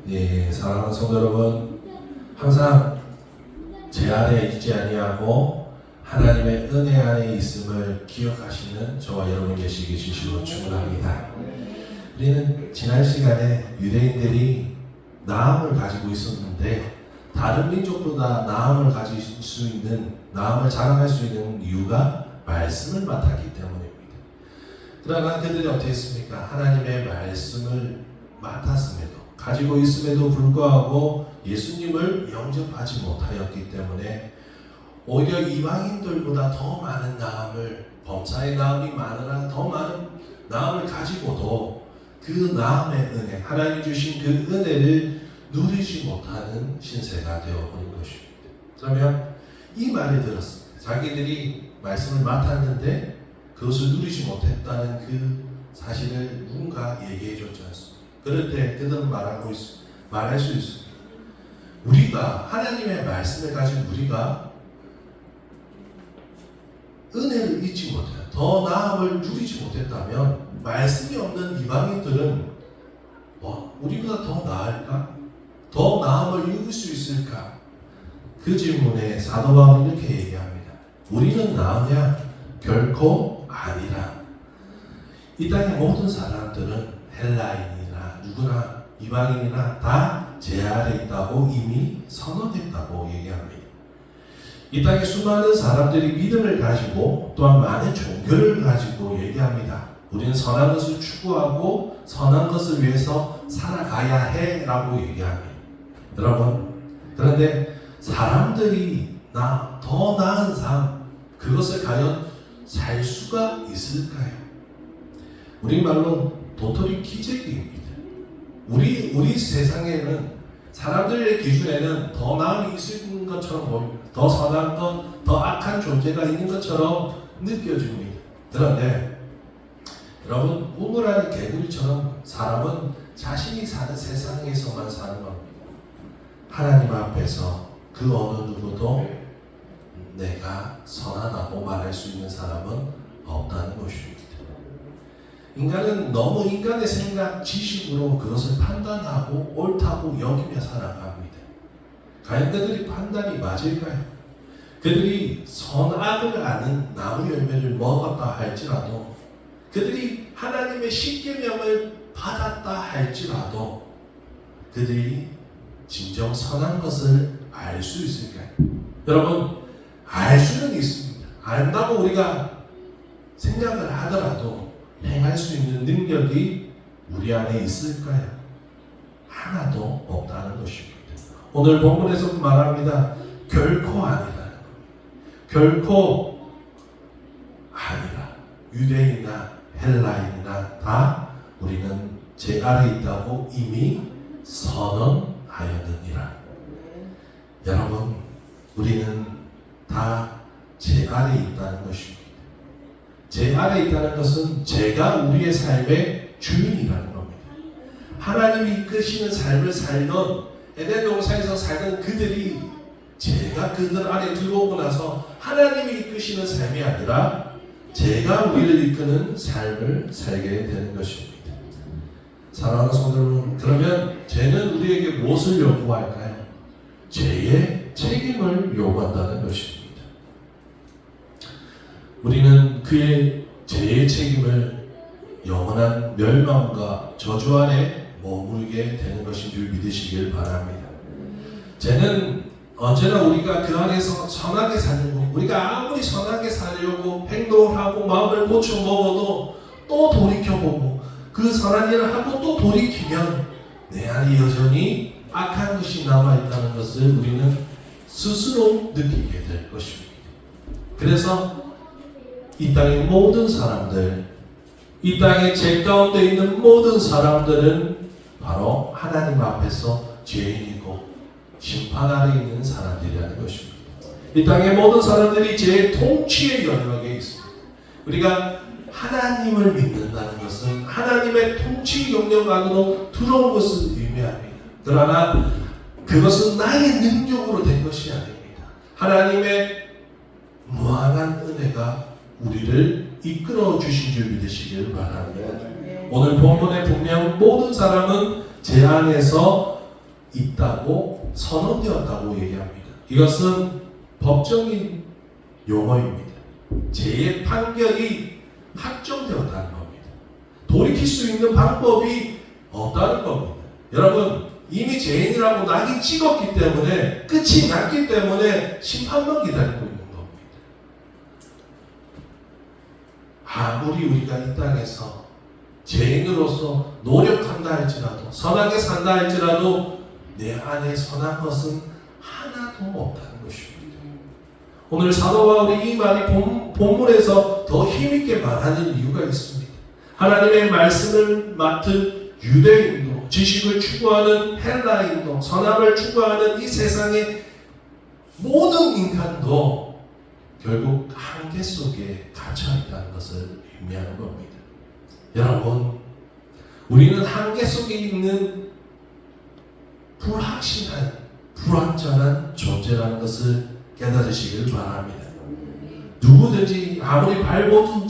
예, 사랑하는 성도 여러분, 항상 제 안에 있지 아니하고 하나님의 은혜 안에 있음을 기억하시는 저와 여러분 계시기 주시로 축원합니다. 우리는 지난 시간에 유대인들이 나음을 가지고 있었는데 다른 민족보다 나음을 가질 수 있는, 나음을 자랑할 수 있는 이유가 말씀을 맡았기 때문입니다. 그러나 그들이 어떻게 했습니까? 하나님의 말씀을 맡았음에도, 가지고 있음에도 불구하고 예수님을 영접하지 못하였기 때문에 오히려 이방인들보다 더 많은 나음을, 범사의 나음이 많으나 더 많은 나음을 가지고도 그 나음의 은혜, 하나님 주신 그 은혜를 누리지 못하는 신세가 되어버린 것입니다. 그러면 이 말을 들었습니다. 자기들이 말씀을 맡았는데 그것을 누리지 못했다는 그 사실을 누군가 얘기해 줬지 않습니까? 그럴 때 그들은 말할 수 있습니다. 우리가 하나님의 말씀을 가진 우리가 은혜를 잊지 못했다, 더 나음을 누리지 못했다면 말씀이 없는 이방인들은 우리보다 더 나을까? 더 나음을 이룰 수 있을까? 그 질문에 사도 바울은 이렇게 얘기합니다. 우리는 나으냐? 결코 아니라. 이 땅의 모든 사람들은 헬라인이나 누구나 이방인이나 다 제 아래 있다고 이미 선언했다고 얘기합니다. 이 땅에 수많은 사람들이 믿음을 가지고 또한 많은 종교를 가지고 얘기합니다. 우리는 선한 것을 추구하고 선한 것을 위해서 살아가야 해 라고 얘기합니다. 여러분, 그런데 사람들이 더 나은 삶, 그것을 과연 살 수가 있을까요? 우리말로 도토리 기적입니다. 우리 세상에는 사람들의 기준에는 더 나음이 있을 것처럼 보입니다. 더 선한 것, 더 악한 존재가 있는 것처럼 느껴집니다. 그런데 여러분, 우물 안의 개구리처럼 사람은 자신이 사는 세상에서만 사는 겁니다. 하나님 앞에서 그 어느 누구도 내가 선하다고 말할 수 있는 사람은 없다는 것입니다. 인간은 너무 인간의 생각, 지식으로 그것을 판단하고 옳다고 여기며 살아갑니다. 과연 그들이 판단이 맞을까요? 그들이 선악을 아는 나무 열매를 먹었다 할지라도, 그들이 하나님의 십계명을 받았다 할지라도 그들이 진정 선한 것을 알 수 있을까요? 여러분, 알 수는 있습니다. 안다고 우리가 생각을 하더라도 행할 수 있는 능력이 우리 안에 있을까요? 하나도 없다는 것입니다. 오늘 본문에서 말합니다. 결코 아니라는 겁니다. 결코 아니라. 유대인이나 헬라인이나 다 우리는 제 아래 있다고 이미 선언하였느니라. 여러분, 우리는 다 제 아래 있다는 것입니다. 제 아래 있다는 것은 제가 우리의 삶의 주인이라는 겁니다. 하나님이 이끄시는 삶을 살던, 에덴 동산에서 살던 그들이 제가 그들 안에 들어오고 나서 하나님이 이끄시는 삶이 아니라 제가 우리를 이끄는 삶을 살게 되는 것입니다. 사랑하는 성도 여러분, 그러면 죄는 우리에게 무엇을 요구할까요? 죄의 책임을 요구한다는 것입니다. 우리는 그의 죄의 책임을 영원한 멸망과 저주 아래 머물게 되는 것인 줄 믿으시길 바랍니다. 죄는 언제나 우리가 그 안에서 선하게 살려고, 우리가 아무리 선하게 살려고 행동을 하고 마음을 고쳐 먹어도 또 돌이켜보고 그 선한 일을 하고 또 돌이키면 내 안에 여전히 악한 것이 남아있다는 것을 우리는 스스로 느끼게 될 것입니다. 그래서 이 땅의 모든 사람들, 이 땅의 죄 가운데 있는 모든 사람들은 바로 하나님 앞에서 죄인이고 심판 아래 있는 사람들이라는 것입니다. 이 땅의 모든 사람들이 죄의 통치의 영역에 있습니다. 우리가 하나님을 믿는다는 것은 하나님의 통치 영역 안으로 들어온 것을 의미합니다. 그러나 그것은 나의 능력으로 된 것이 아닙니다. 하나님의 무한한 은혜가 우리를 이끌어 주신 줄 믿으시길 바랍니다. 오늘 본문에 분명 모든 사람은 제 안에서 있다고 선언되었다고 얘기합니다. 이것은 법적인 용어입니다. 죄의 판결이 확정되었다는 겁니다. 돌이킬 수 있는 방법이 없다는 겁니다. 여러분, 이미 죄인이라고 낙이 찍었기 때문에, 끝이 났기 때문에 심판만 기다리고 있는 겁니다. 아무리 우리가 이 땅에서 죄인으로서 노력한다 할지라도, 선하게 산다 할지라도 내 안에 선한 것은 하나도 없다는 것입니다. 오늘 사도 바울이 이 말이 본문에서 더 힘있게 말하는 이유가 있습니다. 하나님의 말씀을 맡은 유대인도, 지식을 추구하는 헬라인도, 선함을 추구하는 이 세상의 모든 인간도 결국 한계 속에 갇혀 있다는 것을 의미하는 겁니다. 여러분, 우리는 한계 속에 있는 불확실한, 불완전한 존재라는 것을 깨달으시길 바랍니다. 누구든지 아무리 발버둥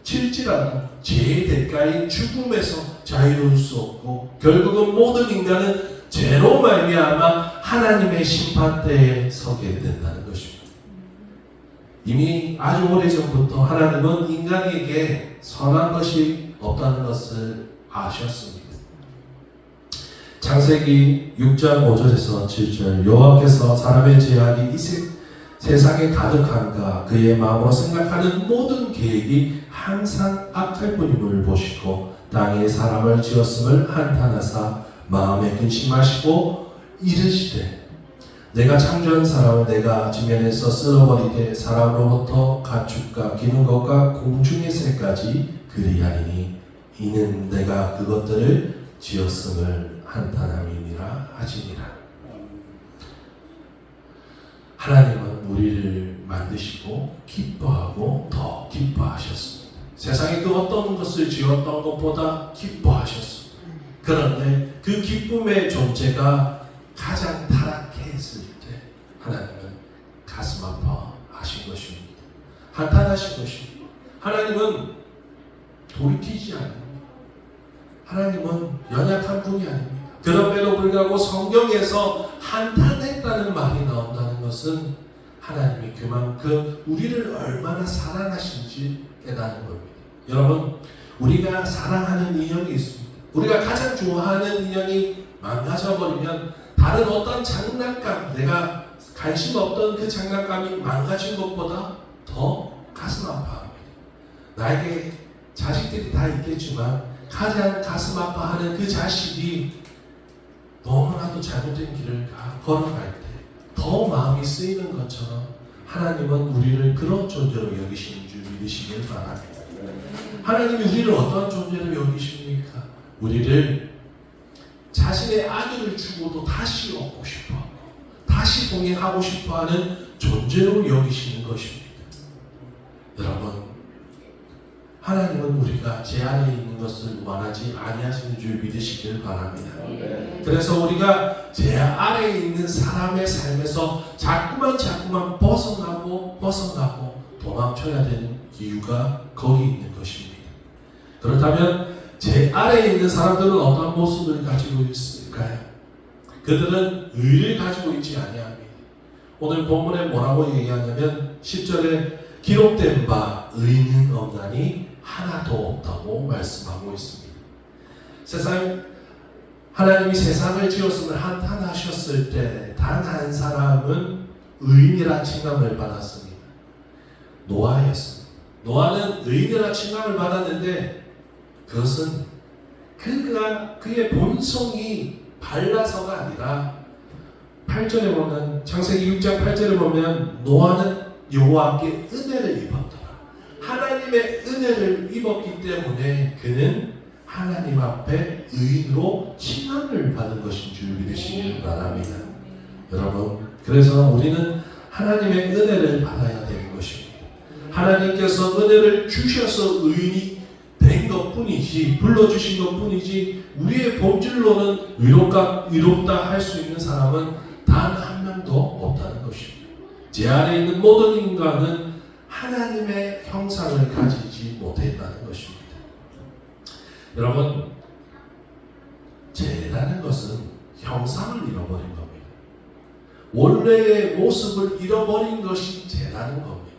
칠지라도 죄의 대가인 죽음에서 자유로울 수 없고, 결국은 모든 인간은 죄로 말미암아 하나님의 심판대에 서게 된다는 것입니다. 이미 아주 오래전부터 하나님은 인간에게 선한 것이 없다는 것을 아셨습니다. 창세기 6장 5절에서 7절, 여호와께서 사람의 죄악이 이 세상에 가득한가 그의 마음으로 생각하는 모든 계획이 항상 악할 뿐임을 보시고 땅에 사람을 지었음을 한탄하사 마음에 근심하시고 이르시되 내가 창조한 사람을 내가 지면에서 쓸어버리되 사람으로부터 가축과 기는 것과 공중의 새까지 그리하리니 이는 내가 그것들을 지었음을 한탄함이니라 하시니라. 하나님은 우리를 만드시고 기뻐하고 더 기뻐하셨습니다. 세상에 그 어떤 것을 지었던 것보다 기뻐하셨습니다. 그런데 그 기쁨의 존재가 가장 타락했을 때 하나님은 가슴 아파하신 것입니다. 한탄하신 것입니다. 하나님은 돌이키지 않습니다. 하나님은 연약한 분이 아닙니다. 그럼에도 불구하고 성경에서 한탄했다는 말이 나온다는 것은 하나님이 그만큼 우리를 얼마나 사랑하신지 깨닫는 겁니다. 여러분, 우리가 사랑하는 인형이 있습니다. 우리가 가장 좋아하는 인형이 망가져버리면 다른 어떤 장난감, 내가 관심 없던 그 장난감이 망가진 것보다 더 가슴 아파합니다. 나에게 자식들이 다 있겠지만 가장 가슴 아파하는 그 자식이 너무나도 잘못된 길을 걸어갈 때 더 마음이 쓰이는 것처럼 하나님은 우리를 그런 존재로 여기시는 줄 믿으시길 바랍니다. 하나님이 우리를 어떤 존재로 여기십니까? 우리를 자신의 아들을 주고도 다시 얻고 싶어하고 다시 동행하고 싶어하는 존재로 여기시는 것입니다. 여러분, 하나님은 우리가 제 안에 있는 것을 원하지 아니하시는 줄 믿으시길 바랍니다. 그래서 우리가 제 안에 있는 사람의 삶에서 자꾸만 벗어나고 도망쳐야 되는 이유가 거기 있는 것입니다. 그렇다면 제 안에 있는 사람들은 어떤 모습을 가지고 있을까요? 그들은 의를 가지고 있지 아니합니다. 오늘 본문에 뭐라고 얘기하냐면 10절에 기록된 바 의는 없나니 하나도 없다고 말씀하고 있습니다. 하나님이 세상을 지었음을 한탄하셨을 때 단 한 사람은 의인이라 칭함을 받았습니다. 노아였습니다. 노아는 의인이라 칭함을 받았는데 그것은 그의 본성이 발라서가 아니라 8절에 보면, 창세기 6장 8절에 보면 노아는 여호와께 은혜를 입었더라. 하나님의 은혜를 입었기 때문에 그는 하나님 앞에 의인으로 칭함을 받은 것인 줄 믿으시길 바랍니다. 여러분, 그래서 우리는 하나님의 은혜를 받아야 되는 것입니다. 하나님께서 은혜를 주셔서 의인이 된 것뿐이지, 불러주신 것뿐이지, 우리의 본질로는 의롭다 할 수 있는 사람은 단 한 명도 없다는 것입니다. 제 안에 있는 모든 인간은 하나님의 형상을 가지지 가지지 못했다는 것입니다. 여러분, 죄라는 것은 형상을 잃어버린 겁니다. 원래의 모습을 잃어버린 것이 죄라는 겁니다.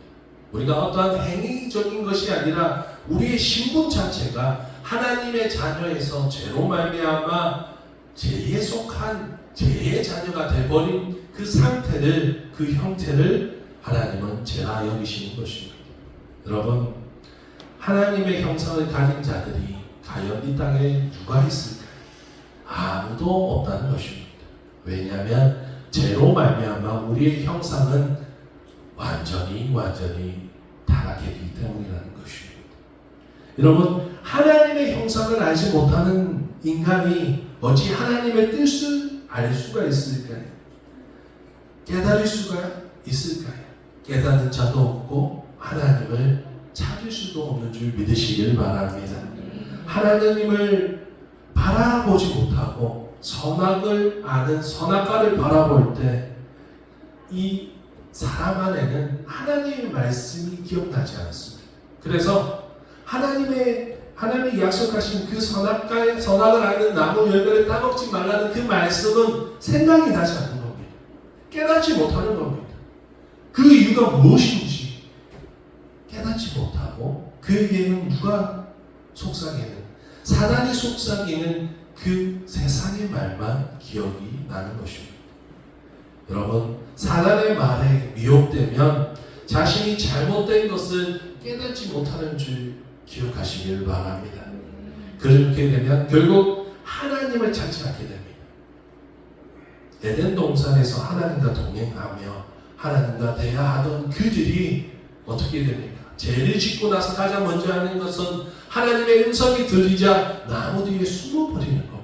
우리가 어떠한 행위적인 것이 아니라 우리의 신분 자체가 하나님의 자녀에서 죄로 말미암아 죄에 속한 죄의 자녀가 되어버린 그 상태를, 그 형태를 하나님은 죄라 여기시는 것입니다. 여러분, 하나님의 형상을 가진 자들이 과연 이 땅에 누가 있을까요? 아무도 없다는 것입니다. 왜냐하면 죄로 말미암아 우리의 형상은 완전히 타락했기 때문이라는 것입니다. 여러분, 하나님의 형상을 알지 못하는 인간이 어찌 하나님의 뜻을 알 수가 있을까요? 깨달을 수가 있을까요? 깨닫는 자도 없고 하나님을 찾을 수도 없는 줄 믿으시길 바랍니다. 하나님을 바라보지 못하고 선악을 아는 선악과를 바라볼 때 이 사람 안에는 하나님의 말씀이 기억나지 않습니다. 그래서 하나님이 약속하신 그 선악을 아는 나무 열매를 따먹지 말라는 그 말씀은 생각이 나지 않는 겁니다. 깨닫지 못하는 겁니다. 그 이유가 무엇인지 깨닫지 못하고 그에게는 누가 속삭이는, 사단이 속삭이는 그 세상의 말만 기억이 나는 것입니다. 여러분, 사단의 말에 미혹되면 자신이 잘못된 것을 깨닫지 못하는 줄 기억하시길 바랍니다. 그렇게 되면 결국 하나님을 찾지 않게 됩니다. 에덴 동산에서 하나님과 동행하며 하나님과 대화하던 그들이 어떻게 됩니까? 죄를 짓고 나서 가장 먼저 하는 것은 하나님의 음성이 들리자 나무 뒤에 숨어버리는 겁니다.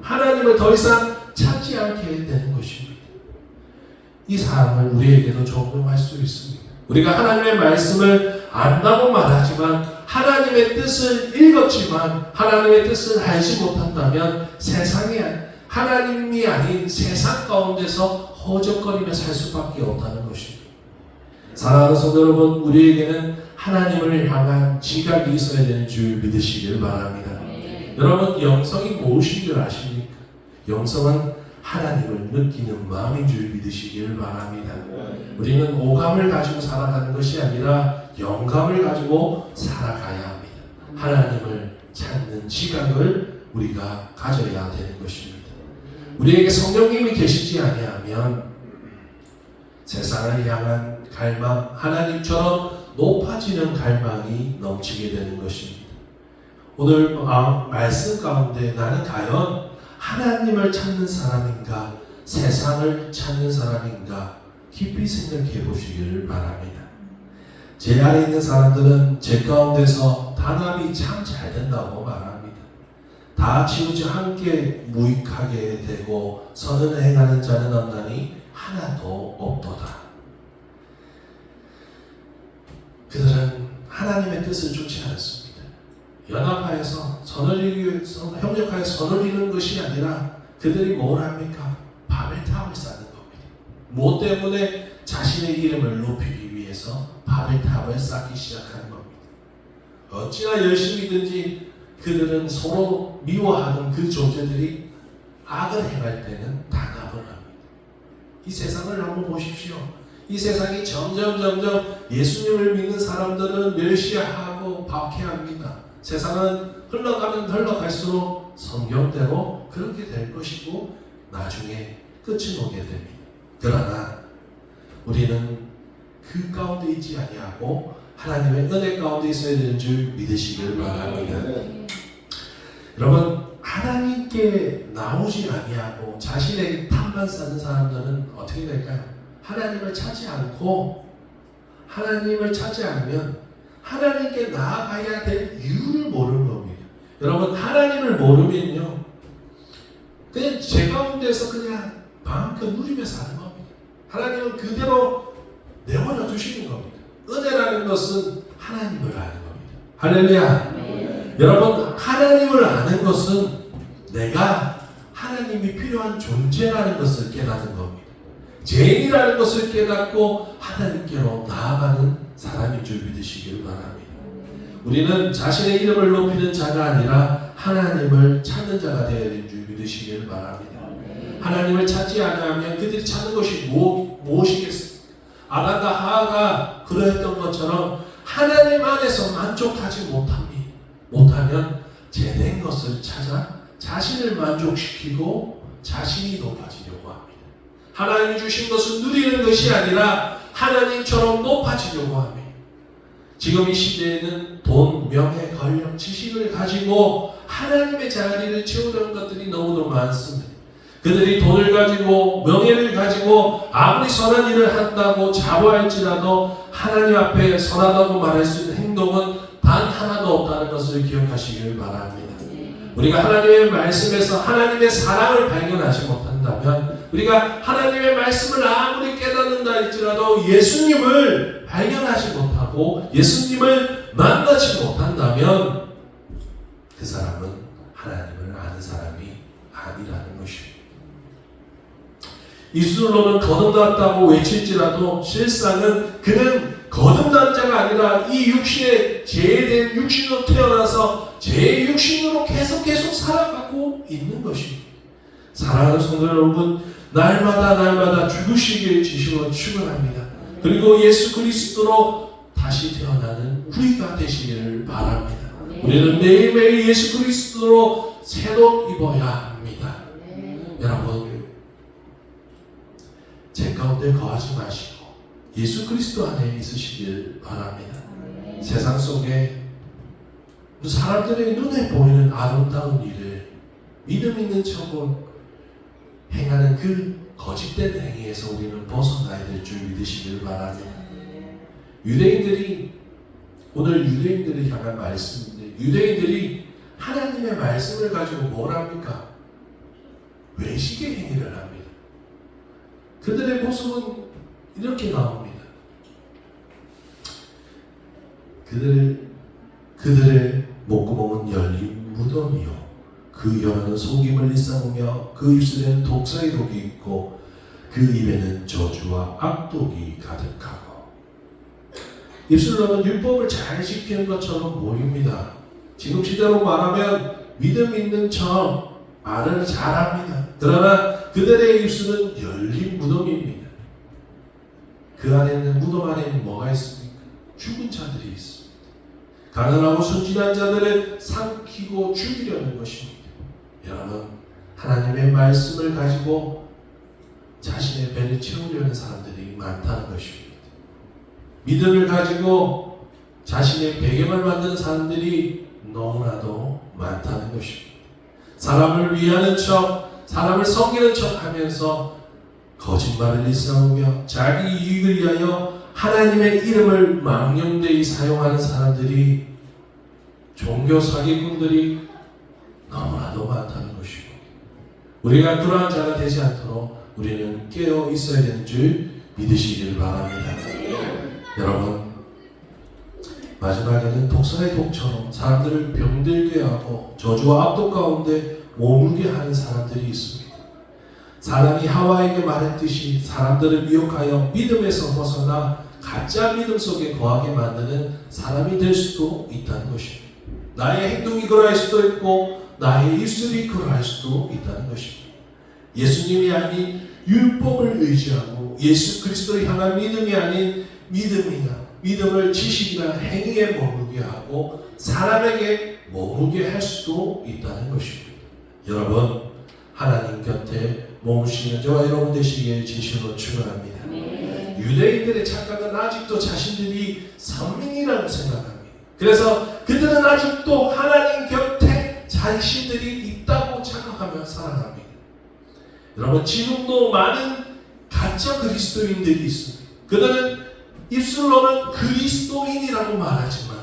하나님을 더 이상 찾지 않게 되는 것입니다. 이 사항을 우리에게도 적용할 수 있습니다. 우리가 하나님의 말씀을 안다고 말하지만 하나님의 뜻을 읽었지만 하나님의 뜻을 알지 못한다면 세상에 하나님이 아닌 세상 가운데서 허적거리며 살 수밖에 없다는 것입니다. 사랑하는 성도 여러분, 우리에게는 하나님을 향한 지각이 있어야 되는 줄 믿으시길 바랍니다. 여러분, 영성이 무엇인 줄 아십니까? 영성은 하나님을 느끼는 마음인 줄 믿으시길 바랍니다. 우리는 오감을 가지고 살아가는 것이 아니라 영감을 가지고 살아가야 합니다. 하나님을 찾는 지각을 우리가 가져야 되는 것입니다. 우리에게 성령님이 계시지 아니하면 세상을 향한 갈망, 하나님처럼 높아지는 갈망이 넘치게 되는 것입니다. 오늘 말씀 가운데 나는 과연 하나님을 찾는 사람인가, 세상을 찾는 사람인가 깊이 생각해 보시기를 바랍니다. 제 안에 있는 사람들은 제 가운데서 단합이 참 잘 된다고 말합니다. 다 치우지 함께 무익하게 되고 선을 행하는 자는 없나니 하나도 없도다. 그들은 하나님의 뜻을 쫓지 않습니다. 연합하여서 협력하여 선을 이루는 것이 아니라 그들이 뭘 합니까? 바벨탑을 쌓는 겁니다. 무엇 때문에? 자신의 이름을 높이기 위해서 바벨탑을 쌓기 시작하는 겁니다. 어찌나 열심히든지 그들은 서로 미워하는 그 존재들이 악을 행할 때는 단합을 합니다. 이 세상을 한번 보십시오. 이 세상이 점점 예수님을 믿는 사람들은 멸시하고 박해합니다. 세상은 흘러가면 흘러갈수록 성경대로 그렇게 될 것이고 나중에 끝이 오게 됩니다. 그러나 우리는 그 가운데 있지 아니하고 하나님의 은혜 가운데 있어야 되는 줄 믿으시길 바랍니다. 여러분, 하나님께 나오지 아니하고 자신의 탐만 쌓는 사람들은 어떻게 될까요? 하나님을 찾지 않고 하나님을 찾지 않으면 하나님께 나아가야 될 이유를 모르는 겁니다. 여러분, 하나님을 모르면요 그냥 제 가운데서 그냥 마음껏 누리며 사는 겁니다. 하나님은 그대로 내버려 두시는 겁니다. 은혜라는 것은 하나님을 아는 겁니다. 할렐루야. 여러분, 하나님을 아는 것은 내가 하나님이 필요한 존재라는 것을 깨닫는 겁니다. 죄인이라는 것을 깨닫고 하나님께로 나아가는 사람인 줄 믿으시길 바랍니다. 우리는 자신의 이름을 높이는 자가 아니라 하나님을 찾는 자가 되어야 되는 줄 믿으시길 바랍니다. 하나님을 찾지 않으면 그들이 찾는 것이 무엇이겠습니까? 아담과 하와가 그러했던 것처럼 하나님 안에서 만족하지 못하면 제된 것을 찾아 자신을 만족시키고 자신이 높아지려고 합니다. 하나님이 주신 것을 누리는 것이 아니라 하나님처럼 높아지려고 합니다. 지금 이 시대에는 돈, 명예, 권력, 지식을 가지고 하나님의 자리를 채우려는 것들이 너무도 많습니다. 그들이 돈을 가지고 명예를 가지고 아무리 선한 일을 한다고 자부할지라도 하나님 앞에 선하다고 말할 수 있는 행동은 단 하나도 없다는 것을 기억하시길 바랍니다. 우리가 하나님의 말씀에서 하나님의 사랑을 발견하지 못한다면, 우리가 하나님의 말씀을 아무리 깨닫는다 할지라도 예수님을 발견하지 못하고 예수님을 만나지 못한다면 그 사람은 하나님을 아는 사람이 아니라는 것입니다. 입술로는 거듭났다고 외칠지라도 실상은 그는 거듭난 자가 아니라 이 육신에 죄된 육신으로 태어나서 죄의 육신으로 계속 살아가고 있는 것입니다. 사랑하는 성도 여러분, 날마다 죽으시길 지시로 축원합니다. 그리고 예수 그리스도로 다시 태어나는 우리가 되시기를 바랍니다. 우리는 매일매일 예수 그리스도로 새로 입어야 합니다. 여러분, 제 가운데 거하지 마시고 예수 그리스도 안에 있으시길 바랍니다. 세상 속에 사람들의 눈에 보이는 아름다운 일을 믿음 있는 척으로 행하는 그 거짓된 행위에서 우리는 벗어나야 될 줄 믿으시길 바랍니다. 오늘 유대인들을 향한 말씀인데, 유대인들이 하나님의 말씀을 가지고 뭘 합니까? 외식의 행위를 합니다. 그들의 모습은 이렇게 나옵니다. 그들의 목구멍은 열린 무덤이요, 그 혀는 속임을 일삼으며 그 입술에는 독사의 독이 있고 그 입에는 저주와 악독이 가득하고. 입술로는 율법을 잘 지키는 것처럼 보입니다. 지금 시대로 말하면 믿음 있는 척 말을 잘합니다. 그러나 그들의 입술은 열린 무덤입니다. 그 안에는, 무덤 안에는 뭐가 있습니까? 죽은 자들이 있습니다. 가난하고 순진한 자들을 삼키고 죽이려는 것입니다. 여러분, 하나님의 말씀을 가지고 자신의 배를 채우려는 사람들이 많다는 것입니다. 믿음을 가지고 자신의 배경을 만드는 사람들이 너무나도 많다는 것입니다. 사람을 위하는 척, 사람을 섬기는 척 하면서 거짓말을 일삼으며 자기 이익을 위하여 하나님의 이름을 망령되이 사용하는 사람들이, 종교 사기꾼들이 너무나도 많다는 것이고, 우리가 그러한 자가 되지 않도록 우리는 깨어 있어야 되는 줄 믿으시길 바랍니다. 여러분, 마지막에는 독사의 독처럼 사람들을 병들게 하고 저주와 압독 가운데 머물게 하는 사람들이 있습니다. 사람이 하와에게 말했듯이 사람들을 미혹하여 믿음에서 벗어나 가짜 믿음 속에 거하게 만드는 사람이 될 수도 있다는 것입니다. 나의 행동이 그러할 수도 있고 나의 입술이 그러할 수도 있다는 것입니다. 예수님이 아닌 율법을 의지하고 예수 그리스도를 향한 믿음이 아닌 믿음을 지식이나 행위에 머물게 하고 사람에게 머물게 할 수도 있다는 것입니다. 여러분, 하나님 곁에 머무시는 저와 여러분 되시기를 진심으로 축원합니다. 유대인들의 착각은 아직도 자신들이 선민이라고 생각합니다. 그래서 그들은 아직도 하나님 곁에 자신들이 있다고 착각하며 살아갑니다. 여러분, 지금도 많은 가짜 그리스도인들이 있습니다. 그들은 입술로는 그리스도인이라고 말하지만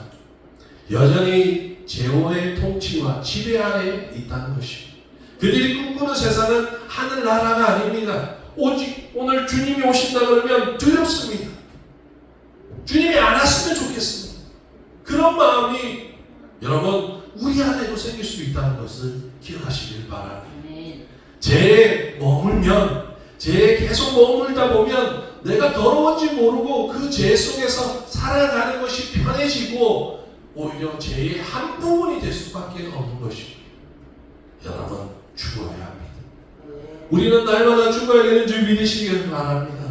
여전히 제호의 통치와 지배 아래에 있다는 것입니다. 그들이 꿈꾸는 세상은 하늘나라가 아닙니다. 오직 오늘 주님이 오신다 그러면 두렵습니다. 주님이 안 왔으면 좋겠습니다. 그런 마음이 여러분 우리 안에도 생길 수 있다는 것을 기억하시길 바랍니다. 죄에 머물면, 죄에 계속 머물다 보면 내가 더러운지 모르고 그 죄 속에서 살아가는 것이 편해지고 오히려 죄의 한 부분이 될 수밖에 없는 것입니다. 여러분, 죽어야 합니다. 우리는 날마다 죽어야 되는 줄 믿으시길 바랍니다.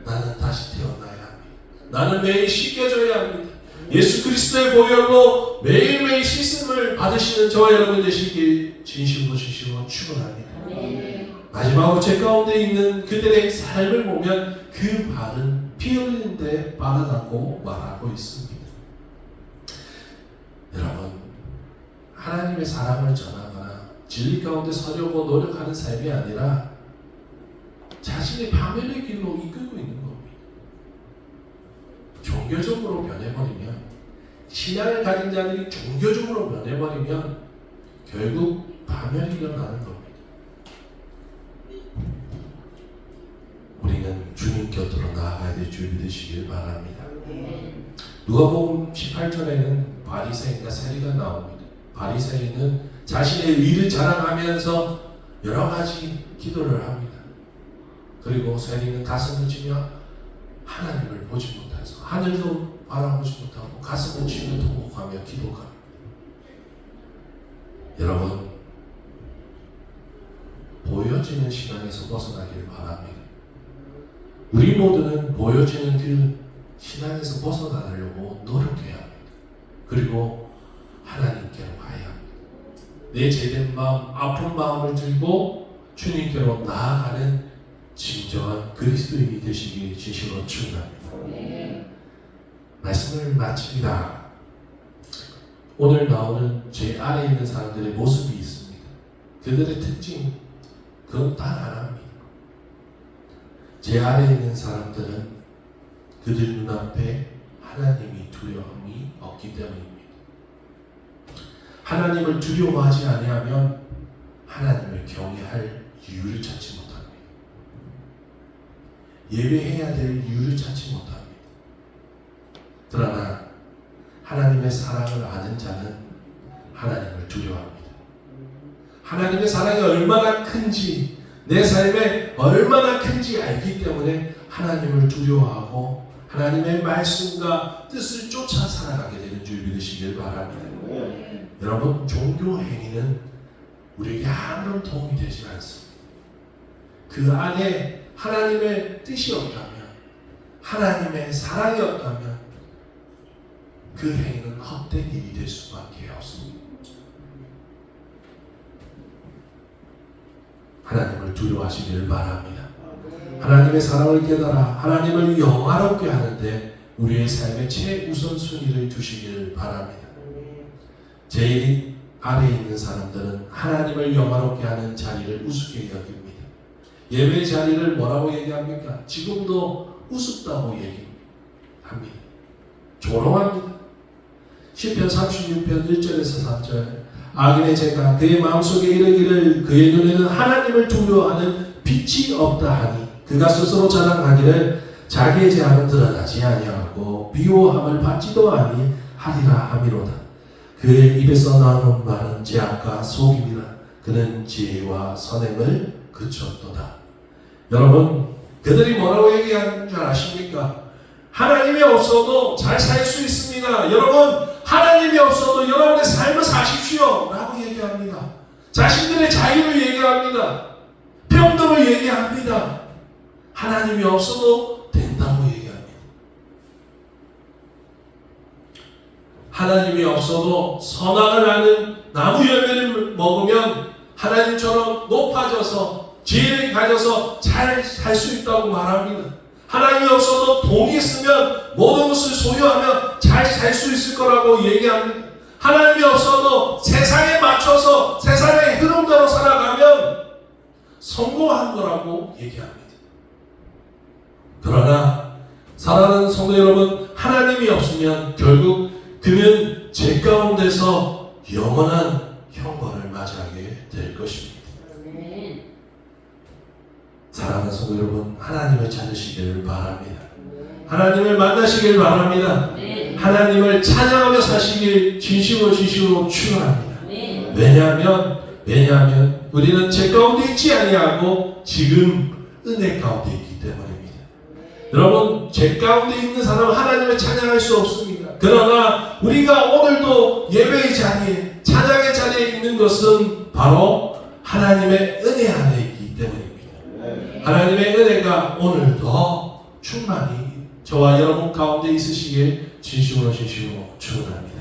나는 다시 태어나야 합니다. 나는 매일 씻겨져야 합니다. 예수 그리스도의 보혈로 매일매일 씻음을 받으시는 저와 여러분 되시길 진심으로 축원합니다. 마지막으로 제 가운데 있는 그들의 삶을 보면 그 발은 피 흘리는데 빠르다고 말하고 있습니다. 여러분, 하나님의 사랑을 전하거나 진리 가운데 서려고 노력하는 삶이 아니라 자신의 파멸의 길로 이끌고 있는 겁니다. 종교적으로 변해버리면, 신앙을 가진 자들이 종교적으로 변해버리면 결국 파멸이 일어나는 겁니다. 우리는 주님 곁으로 나아가야 될 줄 믿으시길 바랍니다. 누가복음 18절에는 바리새인과 세리가 나옵니다. 바리새인은 자신의 의를 자랑하면서 여러 가지 기도를 합니다. 그리고 세리는 가슴을 치며 하나님을 보지 못해서 하늘도 바라보지 못하고 가슴을 치며 통곡하며 기도합니다. 여러분, 보여지는 신앙에서 벗어나길 바랍니다. 우리 모두는 보여지는 그 신앙에서 벗어나려고 노력해야 합니다. 그리고 하나님께로 가야 합니다. 내 죄된 마음, 아픈 마음을 들고 주님께로 나아가는 진정한 그리스도인이 되시길 진심으로 축원합니다. 말씀을 마칩니다. 오늘 나오는 제 아래에 있는 사람들의 모습이 있습니다. 그들의 특징, 그건 다 하나입니다. 제 아래에 있는 사람들은 그들 눈앞에 하나님이 두려움이 없기 때문입니다. 하나님을 두려워하지 아니하면 하나님을 경외할 이유를 찾지 못합니다. 예배해야 될 이유를 찾지 못합니다. 그러나 하나님의 사랑을 아는 자는 하나님을 두려워합니다. 하나님의 사랑이 얼마나 큰지, 내 삶에 얼마나 큰지 알기 때문에 하나님을 두려워하고 하나님의 말씀과 뜻을 쫓아 살아가게 되는 줄 믿으시길 바랍니다. 여러분, 종교 행위는 우리에게 아무런 도움이 되지 않습니다. 그 안에 하나님의 뜻이 없다면, 하나님의 사랑이 없다면 그 행위는 헛된 일이 될 수밖에 없습니다. 하나님을 두려워하시기를 바랍니다. 하나님의 사랑을 깨달아 하나님을 영화롭게 하는데 우리의 삶의 최우선순위를 두시기를 바랍니다. 제일 아래에 있는 사람들은 하나님을 영화롭게 하는 자리를 우습게 여깁니다. 예배 자리를 뭐라고 얘기합니까? 지금도 우습다고 얘기합니다. 조롱합니다. 시편 36편 1절에서 3절, 악인의 죄가 그의 마음속에 이르기를 그의 눈에는 하나님을 두려워하는 빛이 없다 하니 그가 스스로 자랑하기를 자기의 죄악은 드러나지 아니하고 미워함을 받지도 아니하리라 함이로다. 그의 입에서 나오는 말은 죄악과 속임이라. 그는 지혜와 선행을 그쳤도다. 여러분, 그들이 뭐라고 얘기하는 줄 아십니까? 하나님이 없어도 잘 살 수 있습니다. 여러분, 하나님이 없어도 여러분의 삶을 사십시오 라고 얘기합니다. 자신들의 자유를 얘기합니다. 평등을 얘기합니다. 하나님이 없어도 된다고 얘기합니다. 하나님이 없어도 선악을 아는 나무 열매를 먹으면 하나님처럼 높아져서 지혜를 가져서 잘 살 수 있다고 말합니다. 하나님이 없어도 돈이 있으면 모든 것을 소유하면 잘 살 수 있을 거라고 얘기합니다. 하나님이 없어도 세상에 맞춰서 세상의 흐름대로 살아가면 성공한 거라고 얘기합니다. 그러나 사랑하는 성도 여러분, 하나님이 없으면 결국 그는 죄 가운데서 영원한 형벌을 맞이하게 될 것입니다. 사랑하는 성도 여러분, 하나님을 찾으시기를 바랍니다. 하나님을 만나시길 바랍니다. 하나님을 찬양하며 사시길 진심으로 축원합니다. 왜냐하면 우리는 죄 가운데 있지 아니하고 지금 은혜 가운데 있기 때문입니다. 여러분, 죄 가운데 있는 사람은 하나님을 찬양할 수 없습니다. 그러나 우리가 오늘도 예배의 자리에, 찬양의 자리에 있는 것은 바로 하나님의 은혜 안에 있기 때문입니다. 하나님의 은혜가 오늘도 충만히 저와 여러분 가운데 있으시길 진심으로 축원합니다.